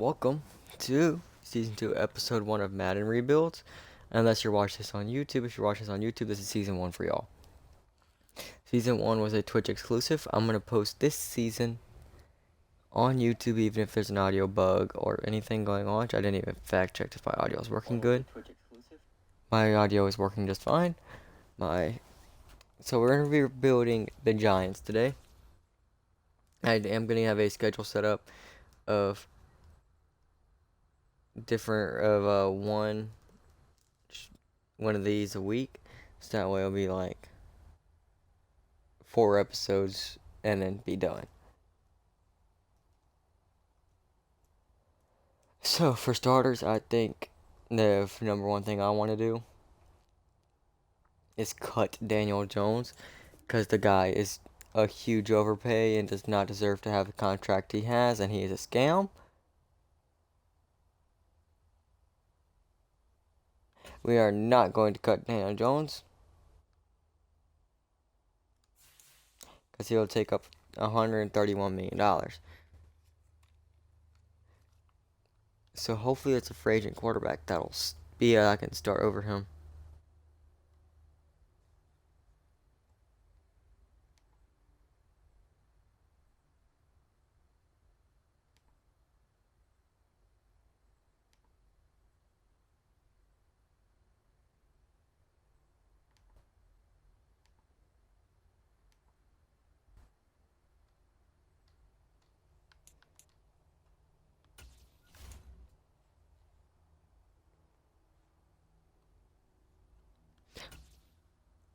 Welcome to Season 2, Episode 1 of Madden Rebuilds. Unless you're watching this on YouTube. If you're watching this on YouTube, this is Season 1 for y'all. Season 1 was a Twitch exclusive. I'm going to post this season on YouTube even if there's an audio bug or anything going on. I didn't even fact check if my audio is working good. My audio is working just fine. So we're going to be rebuilding the Giants today. I am going to have a schedule set up of one of these a week, so that way it'll be like 4 episodes and then be done. So for starters, I think the number one thing I want to do is cut Daniel Jones, because the guy is a huge overpay and does not deserve to have the contract he has, and he is a scam. We are not going to cut Daniel Jones, because he'll take up $131 million. So hopefully it's a free agent quarterback that'll be I can start over him.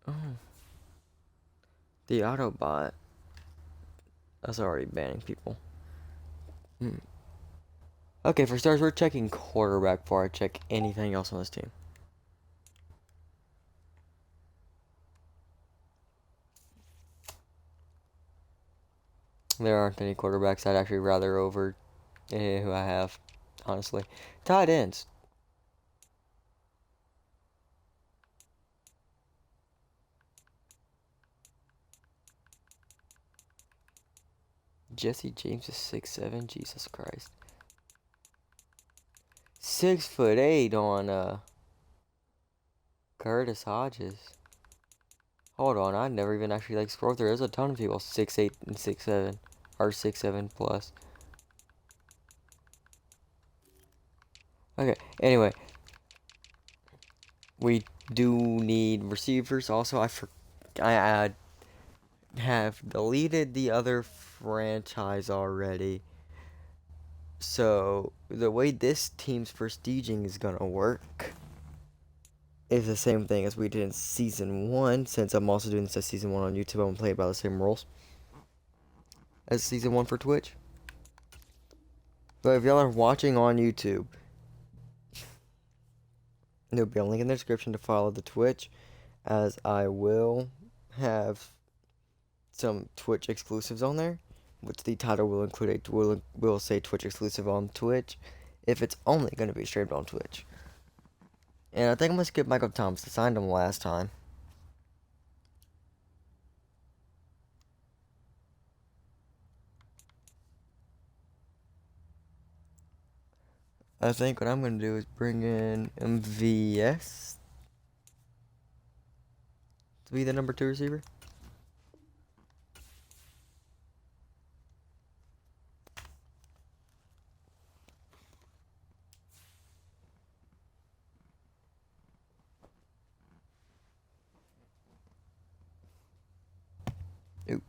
Oh. The Autobot. That's already banning people. Okay, for starters, we're checking quarterback before I check anything else on this team. There aren't any quarterbacks I'd actually rather over who I have, honestly. Tight ends. Jesse James is 6'7", Jesus Christ. 6'8" on Curtis Hodges. Hold on, I never even actually scrolled through. There's a ton of people 6'8" and 6'7", or 6'7" plus. Okay, anyway. We do need receivers. Also, I have deleted the other franchise already. So, the way this team's prestiging is gonna work is the same thing as we did in Season 1. Since I'm also doing this as Season 1 on YouTube, I'm gonna play it by the same rules as Season 1 for Twitch. But if y'all are watching on YouTube, there'll be a link in the description to follow the Twitch, as I will have some Twitch exclusives on there, which the title will include will say Twitch exclusive on Twitch, if it's only going to be streamed on Twitch. And I think I'm going to skip Michael Thomas. I signed him last time. I think what I'm going to do is bring in MVS to be the number 2 receiver. Oop.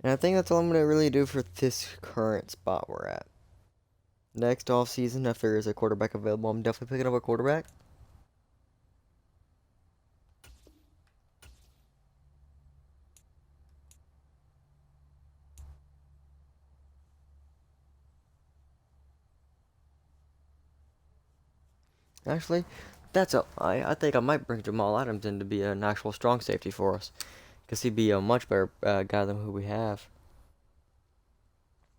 And I think that's all I'm going to really do for this current spot we're at. Next off season, if there is a quarterback available, I'm definitely picking up a quarterback. Actually, I think I might bring Jamal Adams in to be an actual strong safety for us, because he'd be a much better guy than who we have.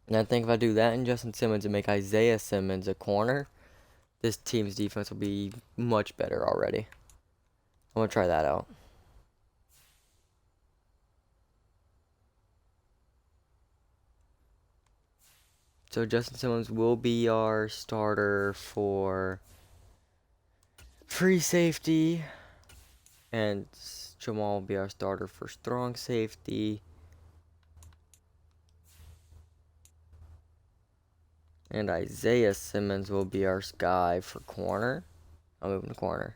And I think if I do that and Justin Simmons and make Isaiah Simmons a corner, this team's defense will be much better already. I'm going to try that out. So Justin Simmons will be our starter for free safety, and Jamal will be our starter for strong safety. And Isaiah Simmons will be our guy for corner. I'm moving to corner.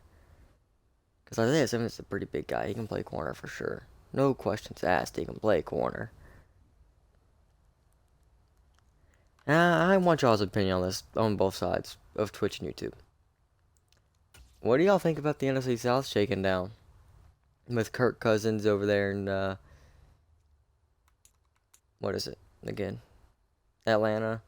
Because Isaiah Simmons is a pretty big guy. He can play corner for sure. No questions asked. He can play corner. I want y'all's opinion on this on both sides of Twitch and YouTube. What do y'all think about the NFC South shaking down? With Kirk Cousins over there in, what is it again? Atlanta.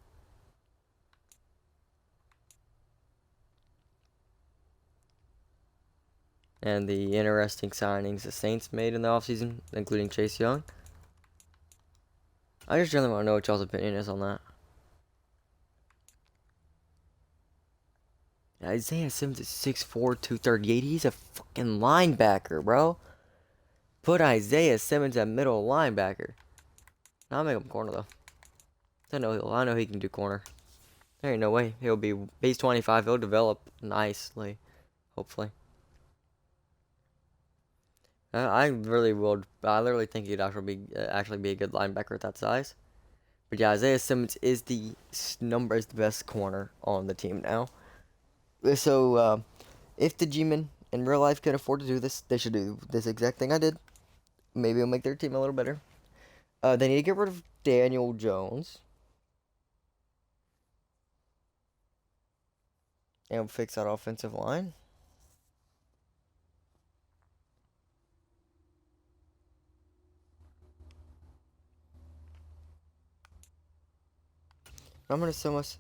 And the interesting signings the Saints made in the offseason, including Chase Young. I just really want to know what y'all's opinion is on that. Isaiah Simmons is 6'4", 238. He's a fucking linebacker, bro. Put Isaiah Simmons at middle linebacker. I'll make him corner, though. I know he can do corner. There ain't no way. He'll be base 25. He'll develop nicely, hopefully. I literally think he'd actually be a good linebacker at that size. But yeah, Isaiah Simmons is the best corner on the team now. So if the G-men in real life can afford to do this, they should do this exact thing I did. Maybe it'll make their team a little better. They need to get rid of Daniel Jones. And fix that offensive line. I'm going to sum us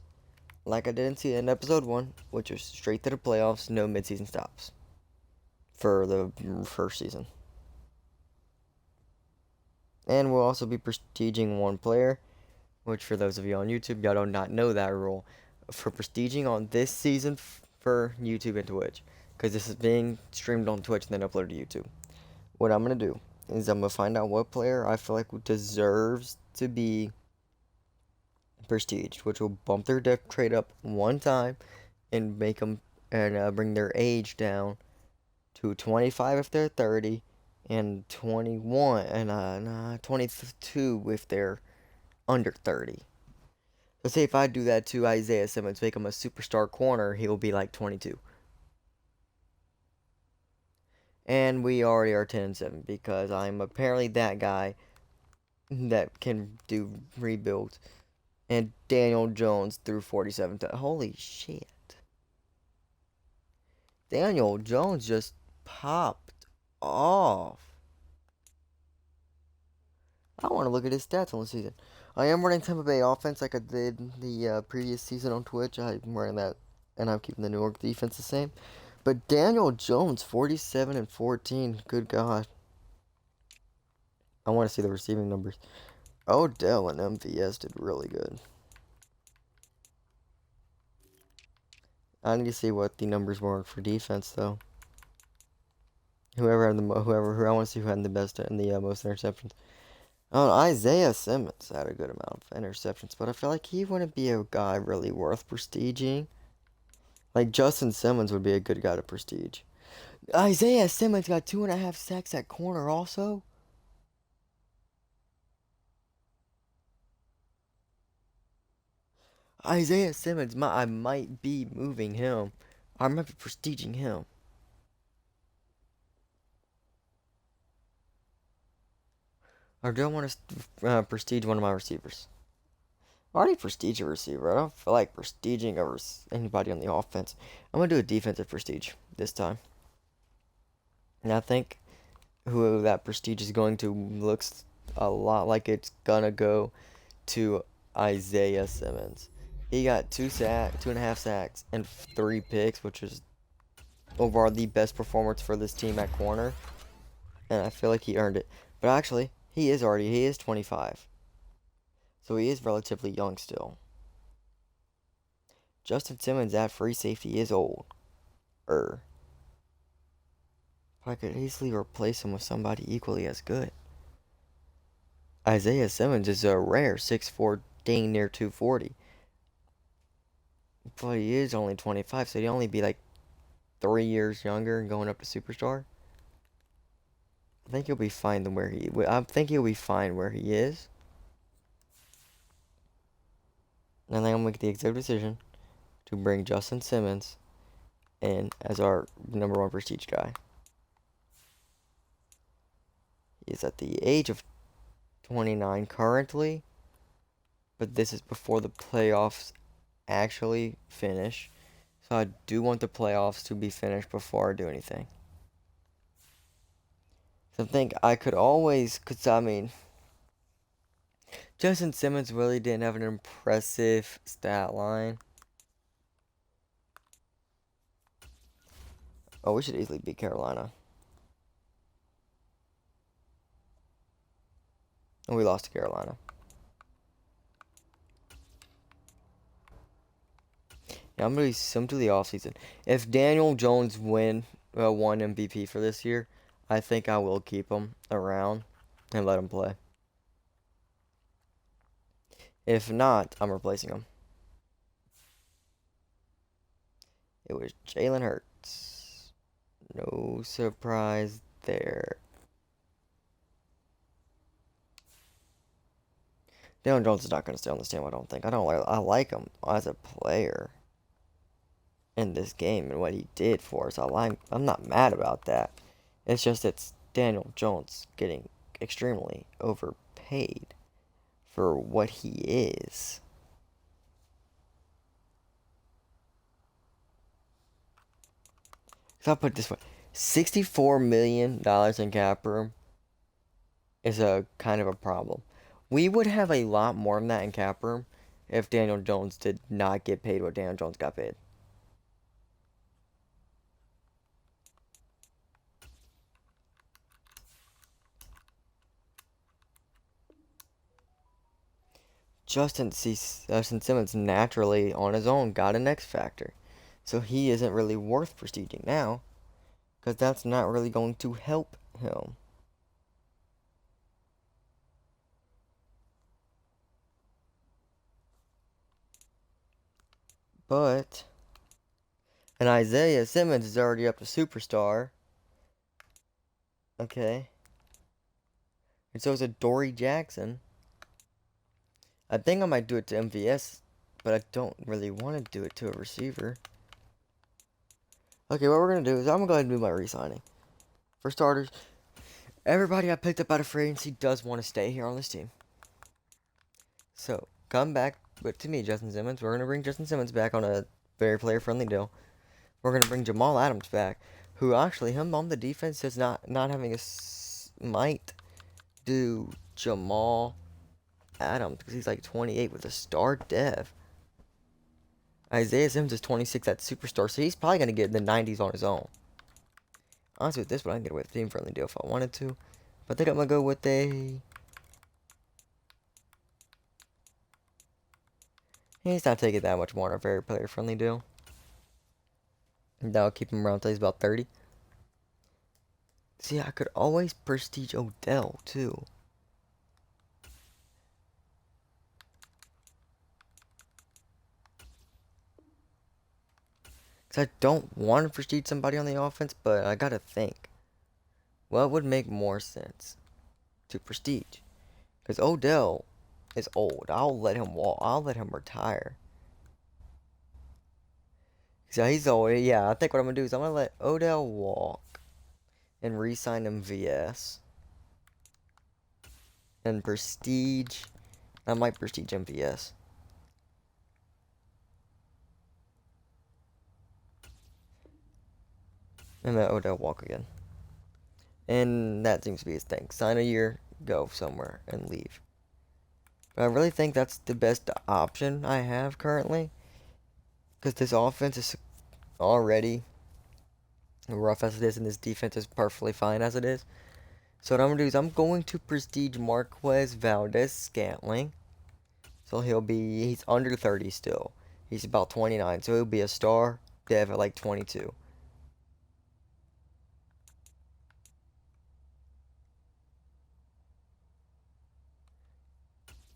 like I did in episode 1, which was straight to the playoffs, no midseason stops for the first season. And we'll also be prestiging one player, which for those of you on YouTube, y'all do not know that rule. For prestiging on this season for YouTube and Twitch, because this is being streamed on Twitch and then uploaded to YouTube. What I'm going to do is I'm going to find out what player I feel like deserves to be prestiged, which will bump their depth trade up one time and make them and bring their age down to 25 if they're 30 and 21 and 22 if they're under 30. Let's say if I do that to Isaiah Simmons, make him a superstar corner, he will be like 22. And we already are 10-7 because I'm apparently that guy that can do rebuilds. And Daniel Jones threw 47 times. Holy shit. Daniel Jones just popped off. I want to look at his stats on the season. I am running Tampa Bay offense like I did the previous season on Twitch. I'm running that, and I'm keeping the New York defense the same. But Daniel Jones, 47 and 14. Good God. I want to see the receiving numbers. Odell and MVS did really good. I need to see what the numbers were for defense, though. Who I want to see who had the best and the most interceptions. Oh, Isaiah Simmons had a good amount of interceptions, but I feel like he wouldn't be a guy really worth prestiging. Like Justin Simmons would be a good guy to prestige. Isaiah Simmons got 2.5 sacks at corner also. Isaiah Simmons, I might be moving him. I might be prestiging him. Or do I want to prestige one of my receivers? I already prestige a receiver. I don't feel like prestiging anybody on the offense. I'm going to do a defensive prestige this time. And I think who that prestige is going to looks a lot like it's going to go to Isaiah Simmons. He got 2.5 sacks, and 3 picks, which is overall the best performance for this team at corner. And I feel like he earned it. But actually, he is 25. So he is relatively young still. Justin Simmons at free safety is old. I could easily replace him with somebody equally as good. Isaiah Simmons is a rare 6'4", dang near 240. But he is only 25, so he'd only be like 3 years younger and going up to superstar. I think he'll be fine where he. I think he'll be fine where he is. And then I'm gonna make the executive decision to bring Justin Simmons in as our #1 prestige guy. He's at the age of 29 currently, but this is before the playoffs actually finish. So I do want the playoffs to be finished before I do anything. So I think I could always, because I mean, Justin Simmons really didn't have an impressive stat line. Oh, we should easily beat Carolina. And we lost to Carolina. Yeah, I'm going to be to the offseason. If Daniel Jones won MVP for this year, I think I will keep him around and let him play. If not, I'm replacing him. It was Jalen Hurts. No surprise there. Daniel Jones is not going to stay on this team, I don't think. I like him as a player in this game and what he did for us. I'm not mad about that. It's just it's Daniel Jones getting extremely overpaid for what he is. So I'll put it this way. $64 million in cap room is a kind of a problem. We would have a lot more than that in cap room if Daniel Jones did not get paid what Daniel Jones got paid. Justin Simmons naturally on his own got an X factor. So he isn't really worth prestiging now because that's not really going to help him. But and Isaiah Simmons is already up to superstar. Okay. And so is Dory Jackson. I think I might do it to MVS, but I don't really want to do it to a receiver. Okay, what we're going to do is I'm going to go ahead and do my re-signing. For starters, everybody I picked up out of free agency does want to stay here on this team. So, come back to me, Justin Simmons. We're going to bring Justin Simmons back on a very player-friendly deal. We're going to bring Jamal Adams back, who actually, him on the defense is not having a might do Jamal Adams because he's like 28 with a star dev. Isaiah Simmons is 26 at superstar, so he's probably going to get in the 90s on his own. Honestly, with this one, I can get away with a team-friendly deal if I wanted to. But I think I'm going to go with a... He's not taking that much more on a very player-friendly deal. That'll keep him around until he's about 30. See, I could always prestige Odell, too. Because I don't want to prestige somebody on the offense, but I gotta think. What would make more sense to prestige? Because Odell is old. I'll let him walk. I'll let him retire. So he's old. Yeah, I think what I'm going to do is I'm going to let Odell walk and re-sign MVS. And prestige. I might prestige MVS. And let Odell walk again. And that seems to be his thing. Sign a year, go somewhere, and leave. But I really think that's the best option I have currently. Because this offense is already rough as it is, and this defense is perfectly fine as it is. So what I'm going to do is I'm going to prestige Marquez Valdez-Scantling. So he's under 30 still. He's about 29, so he'll be a star dev at like 22.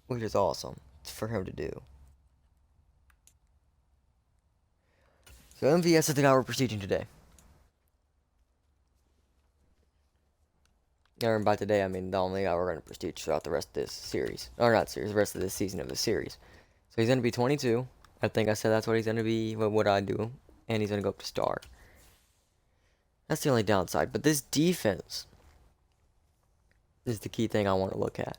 Which is awesome for him to do. So MVS is the guy we're prestiging today. And by today, I mean the only guy we're going to prestige throughout the rest of this series. Or not series, the rest of this season of the series. So he's going to be 22. I think I said that's what he's going to be, what I do. And he's going to go up to star. That's the only downside. But this defense is the key thing I want to look at.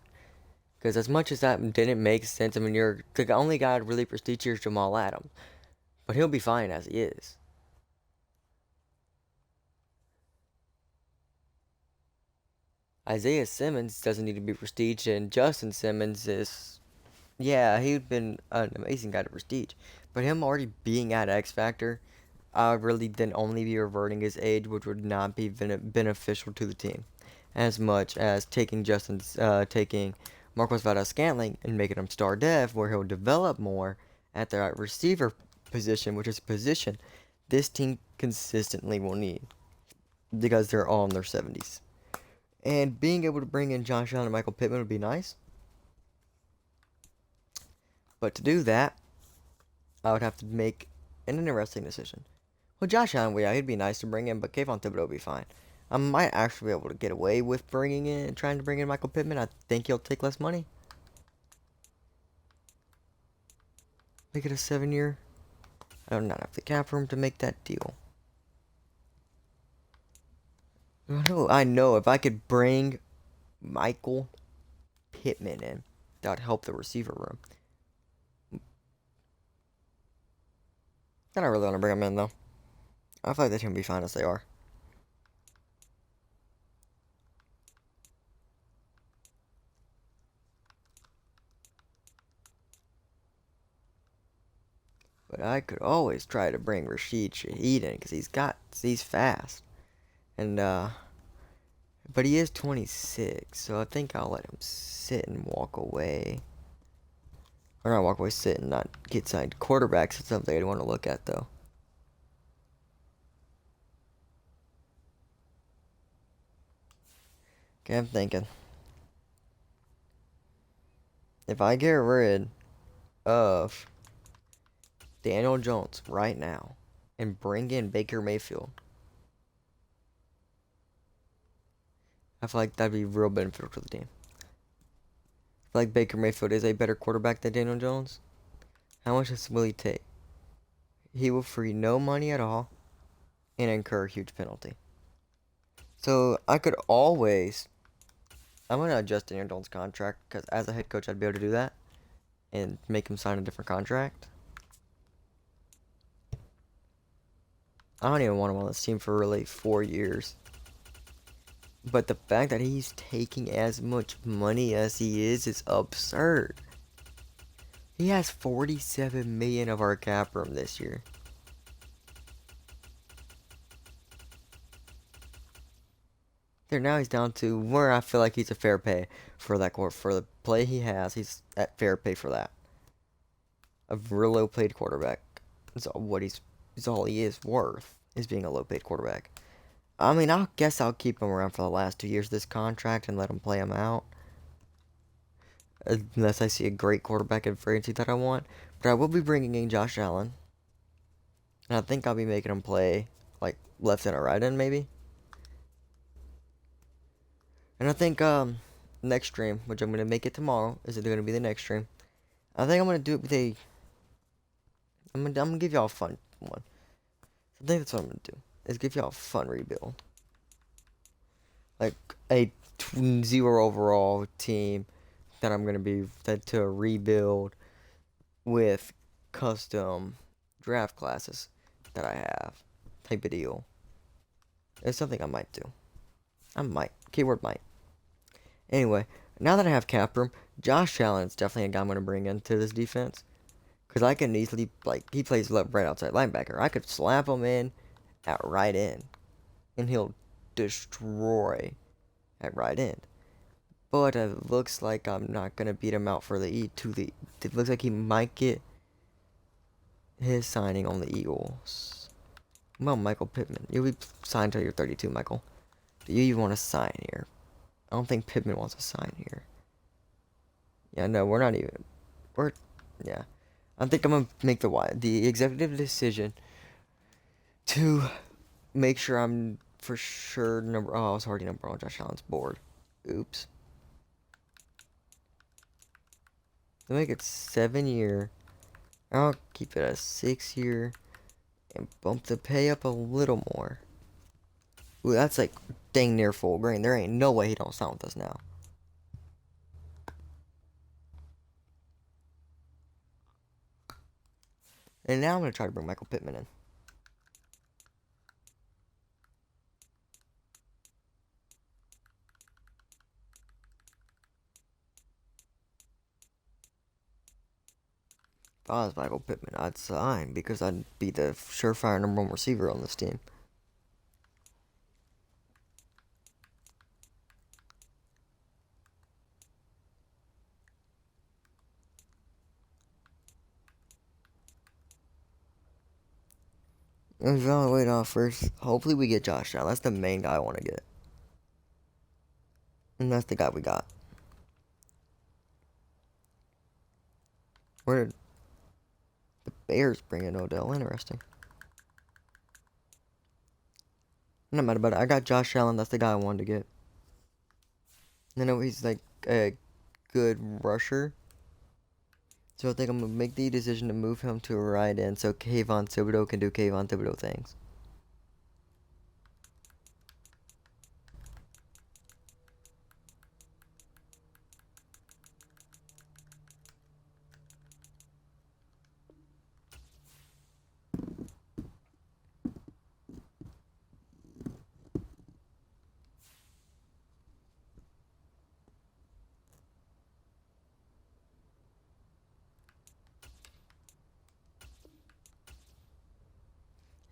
Because as much as that didn't make sense, I mean, you're the only guy really prestige here is Jamal Adams. But he'll be fine as he is. Isaiah Simmons doesn't need to be prestiged, and Justin Simmons is, yeah, he'd been an amazing guy to prestige. But him already being at X Factor, I would really then only be reverting his age, which would not be beneficial to the team. As much as taking taking Marcos Valdes-Scantling and making him star def, where he'll develop more at the receiver position, which is a position this team consistently will need because they're all in their 70s. And being able to bring in Josh Allen and Michael Pittman would be nice. But to do that, I would have to make an interesting decision. Well, Josh Allen, yeah, he'd be nice to bring in, but Kayvon Thibodeau would be fine. I might actually be able to get away with trying to bring in Michael Pittman. I think he'll take less money. Make it a 7-year. I do not have the cap room to make that deal. I know if I could bring Michael Pittman in, that would help the receiver room. I don't really want to bring him in, though. I feel like they can be fine as they are. But I could always try to bring Rashid Shaheed in, because he's fast. And, but he is 26, so I think I'll let him sit and walk away. Or not walk away, sit and not get signed. Quarterbacks is something I'd want to look at, though. Okay, I'm thinking. If I get rid of Daniel Jones right now and bring in Baker Mayfield, I feel like that'd be real beneficial to the team. I feel like Baker Mayfield is a better quarterback than Daniel Jones. How much will he take? He will free no money at all and incur a huge penalty. So I could always, I'm going to adjust Daniel Jones' contract, because as a head coach I'd be able to do that and make him sign a different contract. I don't even want him on this team for really 4 years. But the fact that he's taking as much money as he is absurd. He has $47 million of our cap room this year. There, now he's down to where I feel like he's a fair pay for that for the play he has. He's at fair pay for that. A real low paid quarterback. That's all he is worth, is being a low paid quarterback. I mean, I guess I'll keep him around for the last 2 years of this contract and let him play him out. Unless I see a great quarterback in free agency that I want. But I will be bringing in Josh Allen. And I think I'll be making him play, like, left and a right end, maybe. And I think, next stream, which I'm going to make it tomorrow, is going to be the next stream. I think I'm going to do it with I'm going to give y'all a fun one. I think that's what I'm going to do. Is give y'all a fun rebuild. Like a 0 overall team that I'm going to be to rebuild with custom draft classes that I have type of deal. It's something I might do. I might. Keyword might. Anyway, now that I have cap room, Josh Allen is definitely a guy I'm going to bring into this defense. Because I can easily, like, he plays right outside linebacker. I could slap him in at right end, and he'll destroy at right end. But it looks like I'm not gonna beat him out for the it looks like he might get his signing on the Eagles. Well, Michael Pittman, you'll be signed till you're 32, Michael. Do you even want to sign here? I don't think Pittman wants to sign here. Yeah, no, we're not even. Yeah. I think I'm gonna make the executive decision to make sure I'm for sure I was already number one on Josh Allen's board. Oops. To make it 7-year, I'll keep it a 6-year and bump the pay up a little more. Ooh, that's like dang near full grain. There ain't no way he don't sign with us now. And now I'm going to try to bring Michael Pittman in. If I was Michael Pittman, I'd sign because I'd be the surefire number one receiver on this team. Evaluate offers. Hopefully we get Josh Allen. That's the main guy I want to get. And that's the guy we got. Where did the Bears bring in Odell? Interesting. I'm not mad about it. I got Josh Allen. That's the guy I wanted to get. I know he's like a good rusher. So I think I'm going to make the decision to move him to a right end so Kayvon Thibodeau can do Kayvon Thibodeau things.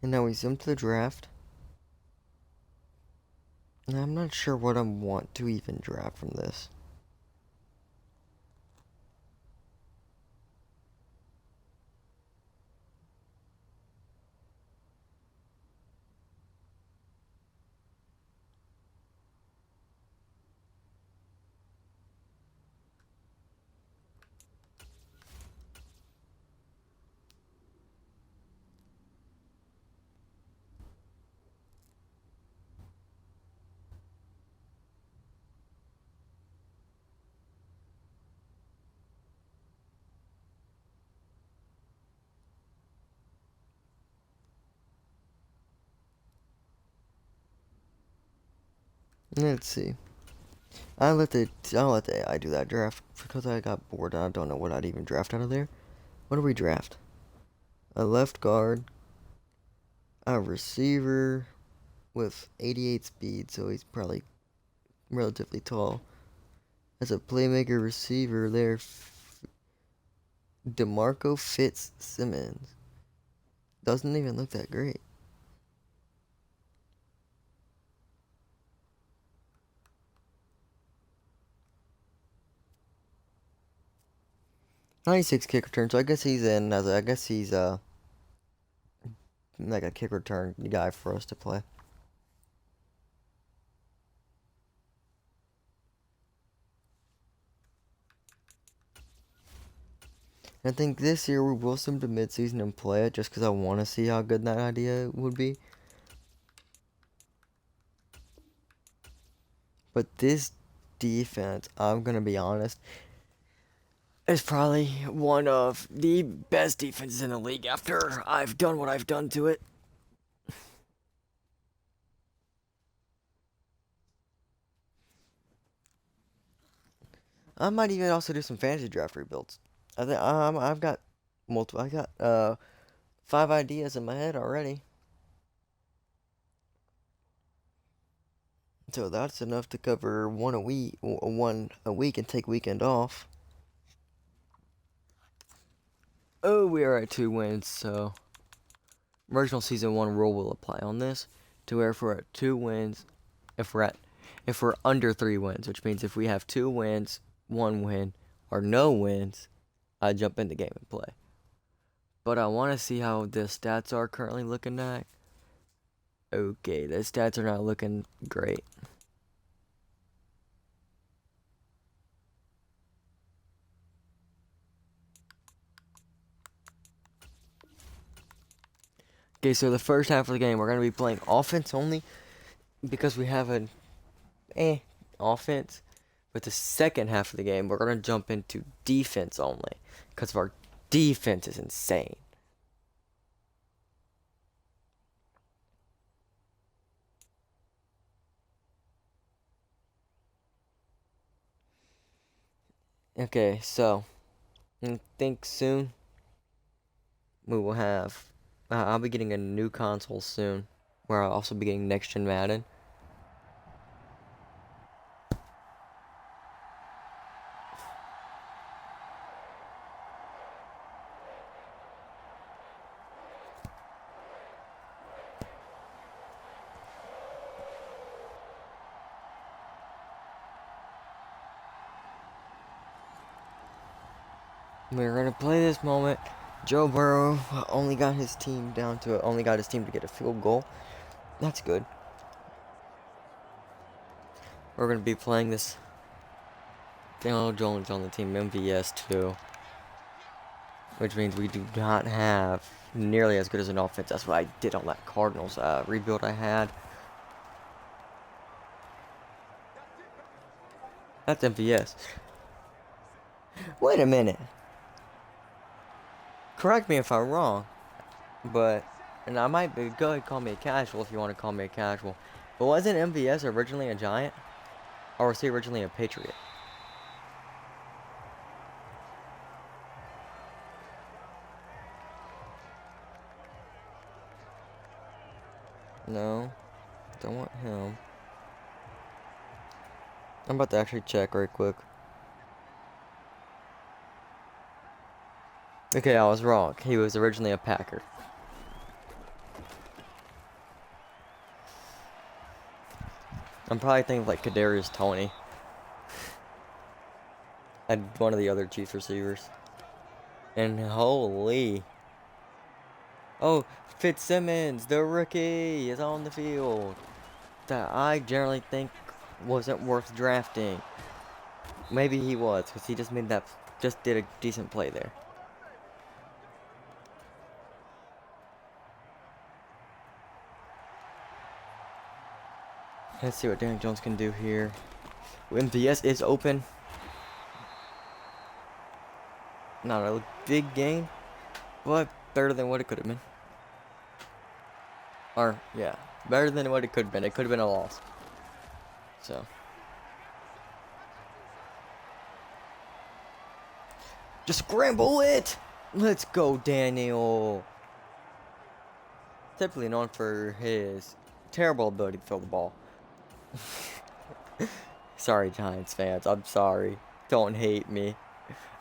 And now we zoom to the draft. And I'm not sure what I want to even draft from this. Let's see. I'll let the AI do that draft because I got bored and I don't know what I'd even draft out of there. What do we draft? A left guard, a receiver with 88 speed, so he's probably relatively tall. As a playmaker receiver there, DeMarco Fitzsimmons. Doesn't even look that great. .96 kick return, so I guess he's in as I guess he's like a kick return guy for us to play. I think this year we will send him to midseason and play it just because I want to see how good that idea would be. But this defense, I'm going to be honest, is probably one of the best defenses in the league after I've done what I've done to it. I might even also do some fantasy draft rebuilds. I think I've got multiple. I got 5 ideas in my head already. So that's enough to cover one a week and take weekend off. Oh, we are at 2 wins, so original season 1 rule will apply on this to where if we're at 2 wins, if we're under 3 wins, which means if we have 2 wins, 1 win, or no wins, I jump in the game and play. But I want to see how the stats are currently looking at. Okay, the stats are not looking great. Okay, so the first half of the game, we're going to be playing offense only because we have an offense. But the second half of the game, we're going to jump into defense only because of our defense is insane. Okay, so I think soon we will have. I'll be getting a new console soon, where I'll also be getting next gen Madden. We're gonna play this moment. Joe Burrow only got his team to get a field goal. That's good. We're gonna be playing this. Daniel Jones on the team, MVS too, which means we do not have nearly as good as an offense. That's what I did on that Cardinals rebuild I had. That's MVS. Wait a minute. Correct me if I'm wrong, and I might be, go ahead and call me a casual if you want to call me a casual, but wasn't MVS originally a Giant? Or was he originally a Patriot? No, don't want him. I'm about to actually check right quick. Okay, I was wrong. He was originally a Packer. I'm probably thinking like Kadarius Toney. And one of the other Chiefs receivers. And holy. Oh, Fitzsimmons, the rookie, is on the field. That I generally think wasn't worth drafting. Maybe he was, because he just did a decent play there. Let's see what Daniel Jones can do here. MVS is open. Not a big game, but better than what it could have been. Or, yeah, better than what it could have been. It could have been a loss. So. Just scramble it! Let's go, Daniel. Typically known for his terrible ability to throw the ball. Sorry, Giants fans. I'm sorry. Don't hate me.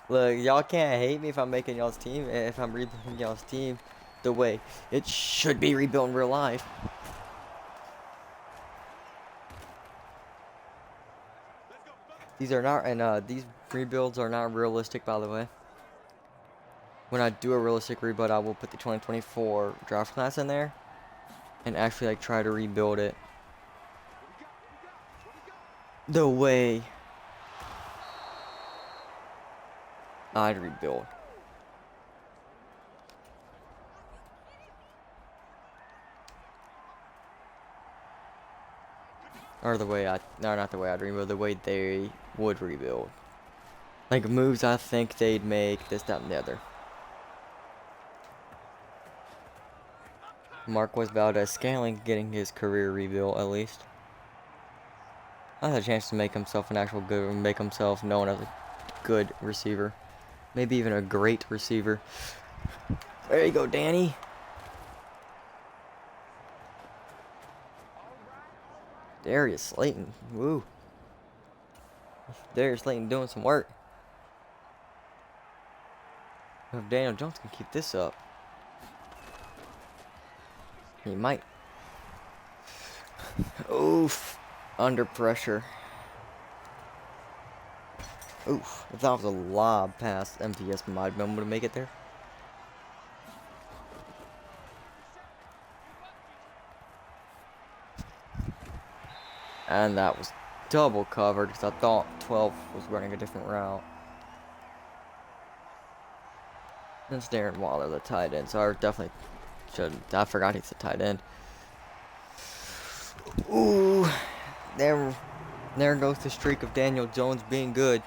Look, y'all can't hate me if I'm making y'all's team, if I'm rebuilding y'all's team the way it should be rebuilt in real life. These are not, and these rebuilds are not realistic, by the way. When I do a realistic rebuild, I will put the 2024 draft class in there and actually like try to rebuild it the way I'd rebuild. Or the way not the way I'd rebuild, the way they would rebuild. Like moves I think they'd make, this, that, and the other. Marquez Valdez-Scantling getting his career rebuilt at least. I had a chance to make himself make himself known as a good receiver. Maybe even a great receiver. There you go, Danny. Darius Slayton. Woo. Darius Slayton doing some work. If Daniel Jones can keep this up, he might. Oof. Under pressure. Oof. If that was a lob pass, MVS might have been able to make it there. And that was double covered because I thought 12 was running a different route. That's Darren Waller, the tight end, so I definitely I forgot he's a tight end. Ooh, there goes the streak of Daniel Jones being good.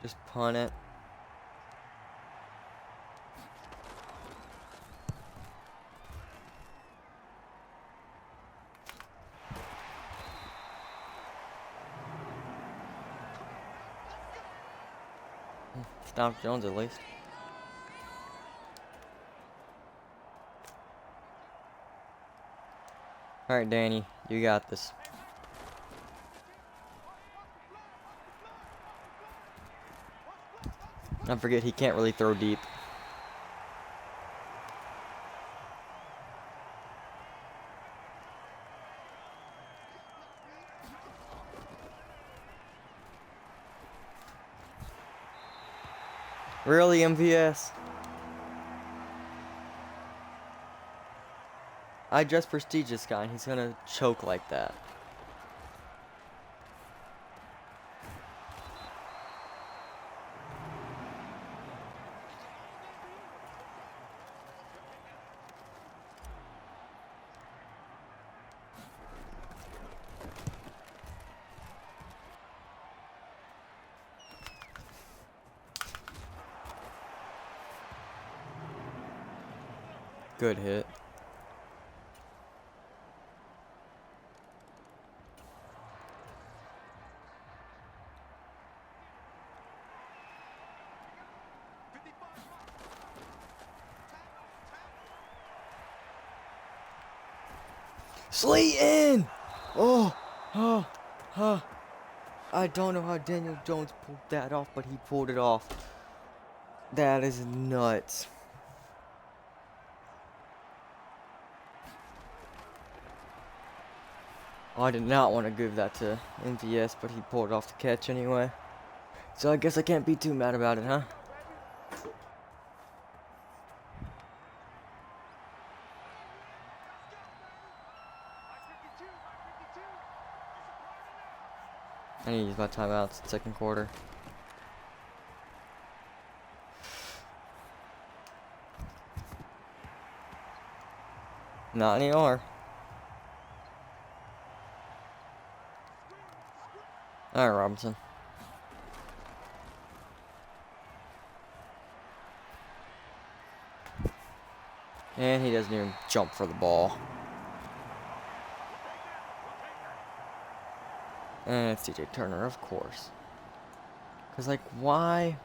Just punt it. Stop Jones at least. Alright, Danny, you got this. Don't forget, he can't really throw deep. Really, MVS? I just prestige this guy and he's gonna choke like that. Good hit. Slayton! Oh, I don't know how Daniel Jones pulled that off, but he pulled it off. That is nuts. Oh, I did not want to give that to MVS, but he pulled off the catch anyway. So I guess I can't be too mad about it, huh? I need to use my timeouts, second quarter. Not anymore. Alright, Robinson. And he doesn't even jump for the ball. And it's DJ Turner, of course. Because, like, why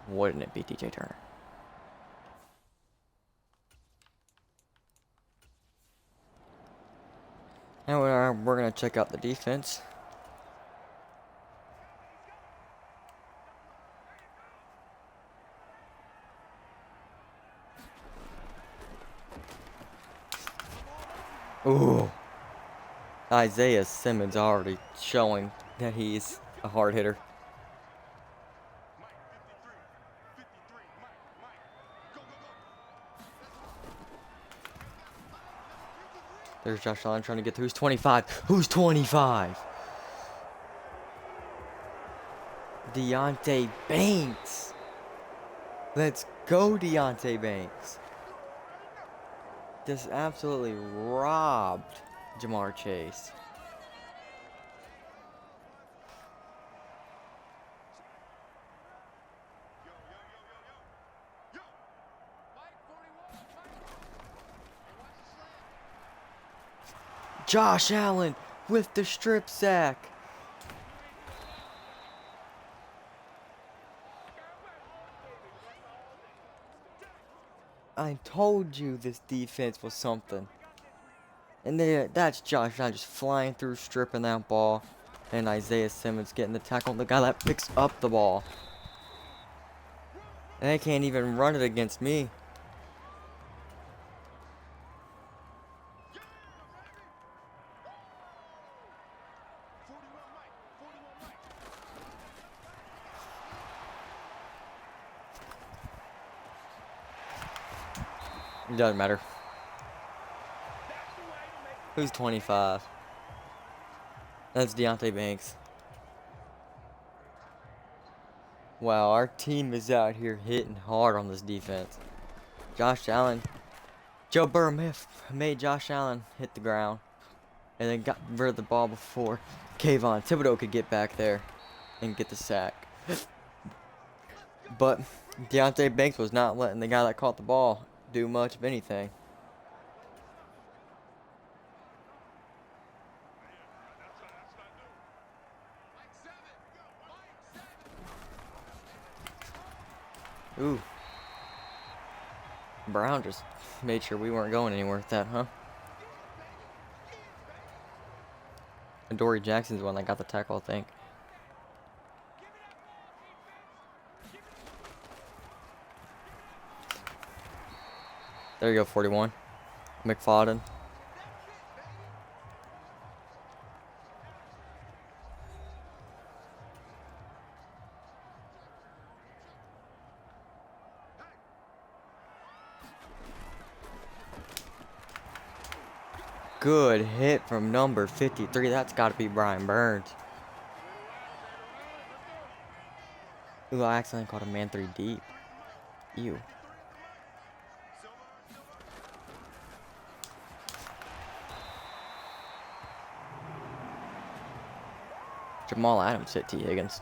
wouldn't it be DJ Turner? And we're going to check out the defense. Ooh. Isaiah Simmons already showing that he's a hard hitter. There's Josh Allen trying to get through. Who's 25? Who's 25? Deontay Banks. Let's go, Deontay Banks. Just absolutely robbed Jamar Chase. Josh Allen with the strip sack. I told you this defense was something. And then that's Josh Allen just flying through, stripping that ball. And Isaiah Simmons getting the tackle on the guy that picks up the ball. And they can't even run it against me. It doesn't matter. Who's 25? That's Deontay Banks. Wow, our team is out here hitting hard on this defense. Josh Allen. Joe Burrow made Josh Allen hit the ground. And then got rid of the ball before Kayvon Thibodeau could get back there and get the sack. But Deontay Banks was not letting the guy that caught the ball do much of anything. Ooh. Brown just made sure we weren't going anywhere with that, huh? And Dory Jackson's the one that got the tackle, I think. There you go, 41. McFadden. Good hit from number 53. That's got to be Brian Burns. Ooh, I accidentally called a man 3 deep. Ew. Jamal Adams hit T. Higgins.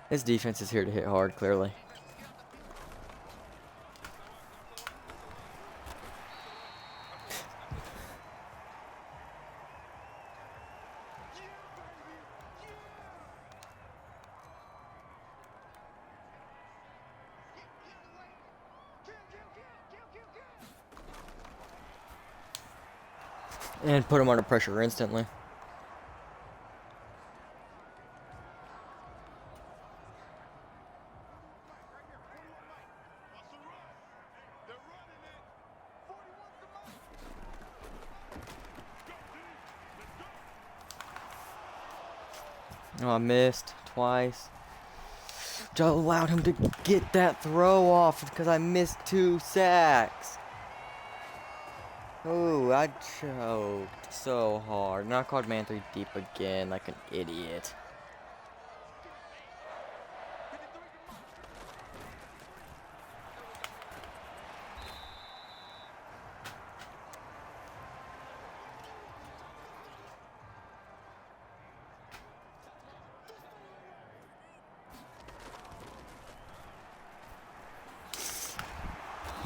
His defense is here to hit hard, clearly. And put him under pressure instantly. Oh, I missed twice. Just allowed him to get that throw off because I missed 2 sacks. Ooh, I choked so hard. And I called man 3 deep again like an idiot.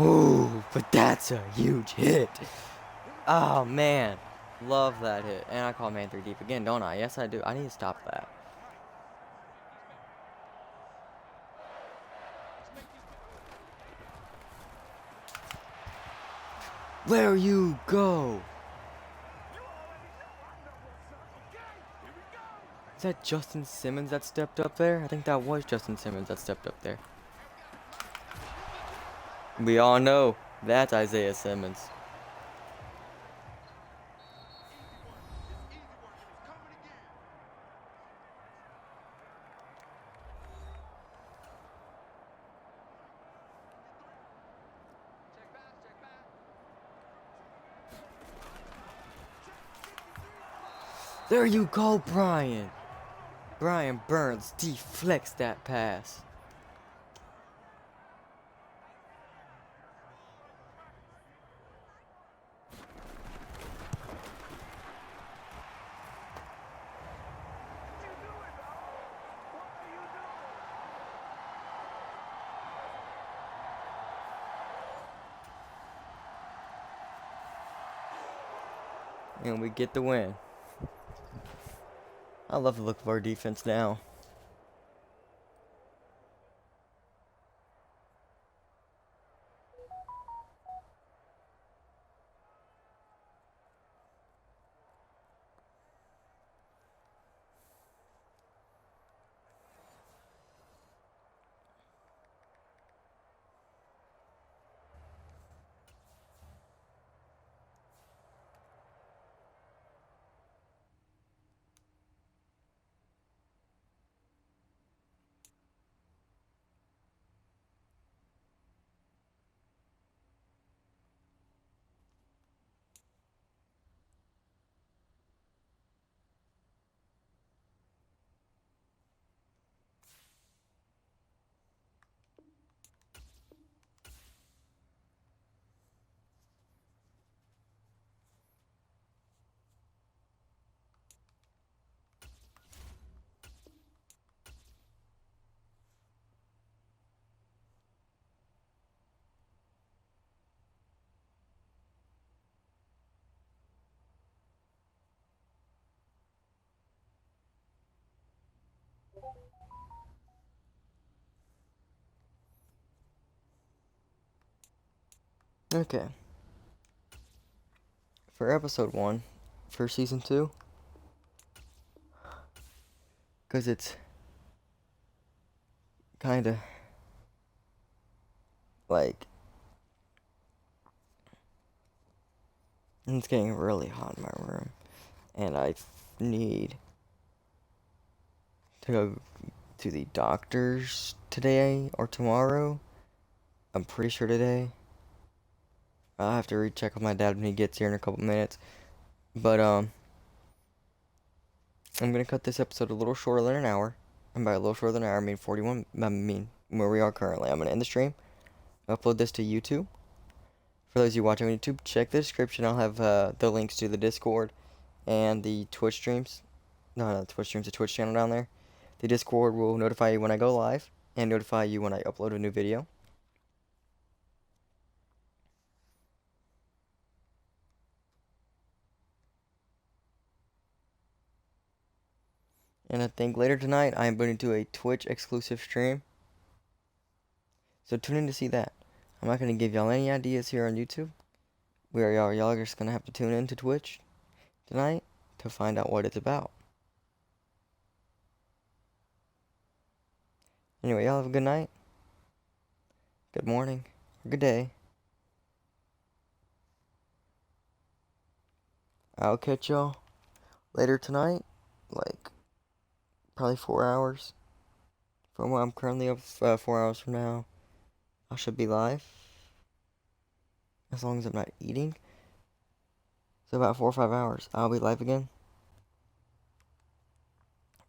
Ooh, but that's a huge hit. Oh, man. Love that hit. And I call man 3 deep again, don't I? Yes, I do. I need to stop that. There you go. Is that Justin Simmons that stepped up there? I think that was Justin Simmons that stepped up there. We all know that's Isaiah Simmons. There you go, Brian. Brian Burns deflects that pass. And we get the win. I love the look of our defense now. Okay. For episode 1, for season 2, because it's kind of like, it's getting really hot in my room, and I need to go to the doctor's today or tomorrow. I'm pretty sure today. I'll have to recheck with my dad when he gets here in a couple minutes. But, I'm gonna cut this episode a little shorter than an hour. And by a little shorter than an hour, I mean 41, I mean where we are currently. I'm gonna end the stream, upload this to YouTube. For those of you watching on YouTube, check the description. I'll have the links to the Discord and the Twitch streams. No, not the Twitch streams, the Twitch channel down there. The Discord will notify you when I go live and notify you when I upload a new video. And I think later tonight I am going to do a Twitch exclusive stream. So tune in to see that. I'm not going to give y'all any ideas here on YouTube. Y'all are just going to have to tune in to Twitch tonight to find out what it's about. Anyway, y'all have a good night, good morning, or good day. I'll catch y'all later tonight, like probably 4 hours from where I'm currently up. 4 hours from now, I should be live, as long as I'm not eating. So about 4 or 5 hours, I'll be live again.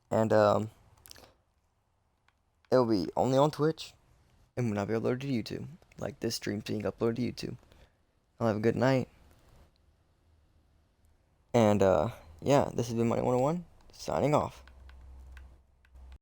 And it'll be only on Twitch and will not be uploaded to YouTube, like this stream being uploaded to YouTube. I'll have a good night. And yeah, this has been Money 101, signing off.